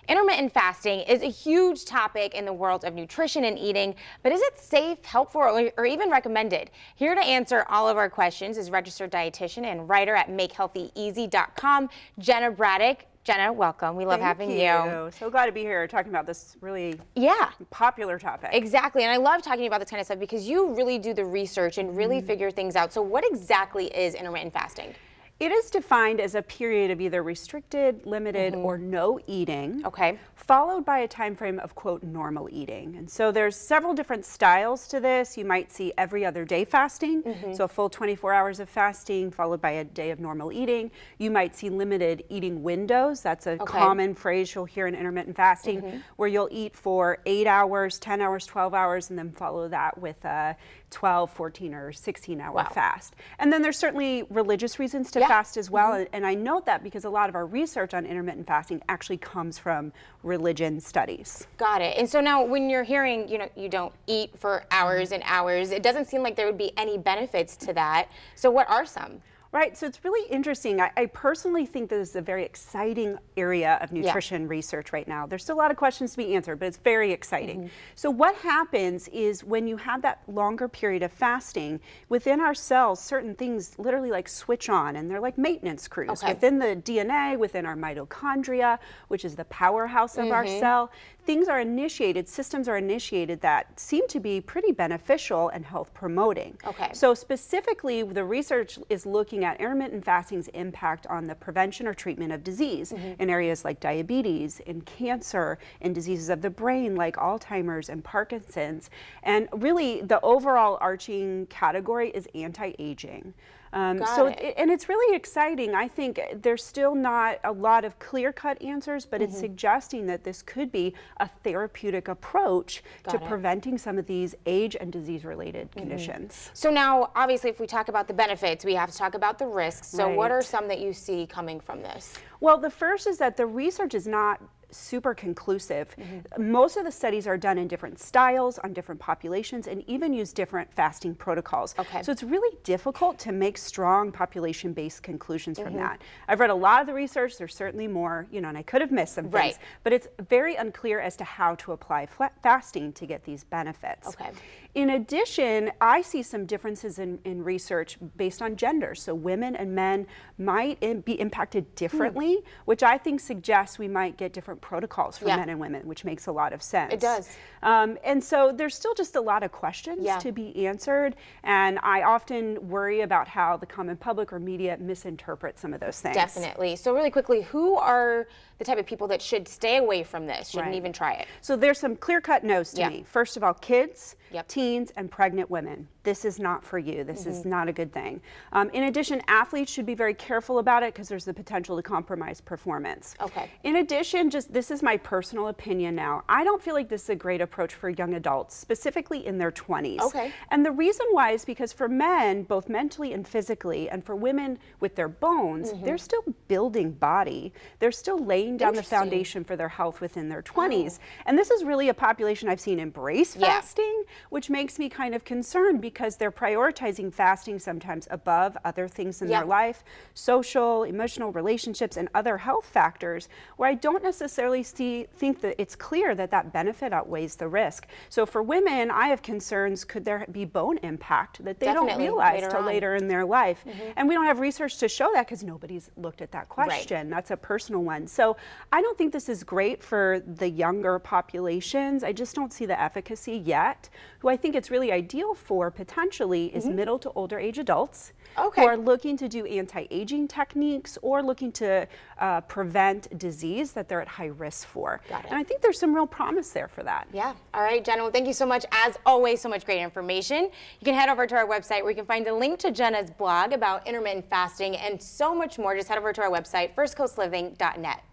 Intermittent fasting is a huge topic in the world of nutrition and eating, but is it safe, helpful, or even recommended? Here to answer all of our questions is registered dietitian and writer at makehealthyeasy.com, Jenna Braddock. Jenna, welcome. We love having you. So glad to be here talking about this really popular topic. Exactly, and I love talking about this kind of stuff because you really do the research and really figure things out. So what exactly is intermittent fasting? It is defined as a period of either restricted, limited, or no eating, followed by a time frame of, quote, normal eating. And so there's several different styles to this. You might see every other day fasting, so a full 24 hours of fasting followed by a day of normal eating. You might see limited eating windows. That's a common phrase you'll hear in intermittent fasting, where you'll eat for 8 hours, 10 hours, 12 hours, and then follow that with a 12, 14, or 16-hour fast. And then there's certainly religious reasons to fast as well, and I note that because a lot of our research on intermittent fasting actually comes from religion studies. Got it. And so now when you're hearing, you don't eat for hours and hours, it doesn't seem like there would be any benefits to that. So what are some? Right, so it's really interesting. I personally think this is a very exciting area of nutrition research right now. There's still a lot of questions to be answered, but it's very exciting. So what happens is when you have that longer period of fasting, within our cells, certain things literally like switch on, and they're like maintenance crews. Within the DNA, within our mitochondria, which is the powerhouse of our cell, things are initiated, systems are initiated that seem to be pretty beneficial and health promoting. So specifically, the research is looking at intermittent fasting's impact on the prevention or treatment of disease in areas like diabetes, in cancer, in diseases of the brain like Alzheimer's and Parkinson's. And really, the overall arching category is anti-aging. And it's really exciting. I think there's still not a lot of clear-cut answers, but it's suggesting that this could be a therapeutic approach to preventing some of these age and disease-related conditions. So now, obviously, if we talk about the benefits, we have to talk about the risks. So what are some that you see coming from this? Well, the first is that the research is not super conclusive. Most of the studies are done in different styles on different populations and even use different fasting protocols. So it's really difficult to make strong population-based conclusions from that. I've read a lot of the research. There's certainly more, and I could have missed some things, but it's very unclear as to how to apply fasting to get these benefits. In addition, I see some differences in research based on gender. So women and men might be impacted differently, which I think suggests we might get different protocols for men and women, which makes a lot of sense. It does. And so there's still just a lot of questions to be answered, and I often worry about how the common public or media misinterpret some of those things. Definitely. So really quickly, who are the type of people that should stay away from this, shouldn't even try it? So there's some clear-cut no's to me. First of all, kids, teens, and pregnant women. This is not for you. This is not a good thing. In addition, athletes should be very careful about it because there's the potential to compromise performance. In addition, this is my personal opinion now, I don't feel like this is a great approach for young adults, specifically in their 20s. And the reason why is because for men, both mentally and physically, and for women with their bones, they're still building body. They're still laying down the foundation for their health within their 20s. And this is really a population I've seen embrace fasting, which makes me kind of concerned because they're prioritizing fasting sometimes above other things in their life, social, emotional relationships, and other health factors, where I don't necessarily think that it's clear that that benefit outweighs the risk. So for women, I have concerns, could there be bone impact that they don't realize till later in their life? And we don't have research to show that because nobody's looked at that question. That's a personal one. So I don't think this is great for the younger populations. I just don't see the efficacy yet. Who I think it's really ideal for potentially is middle to older age adults who are looking to do anti-aging techniques or looking to prevent disease that they're at high risk for. And I think there's some real promise there for that. All right, Jenna, well, thank you so much. As always, so much great information. You can head over to our website where you can find a link to Jenna's blog about intermittent fasting and so much more. Just head over to our website, firstcoastliving.net.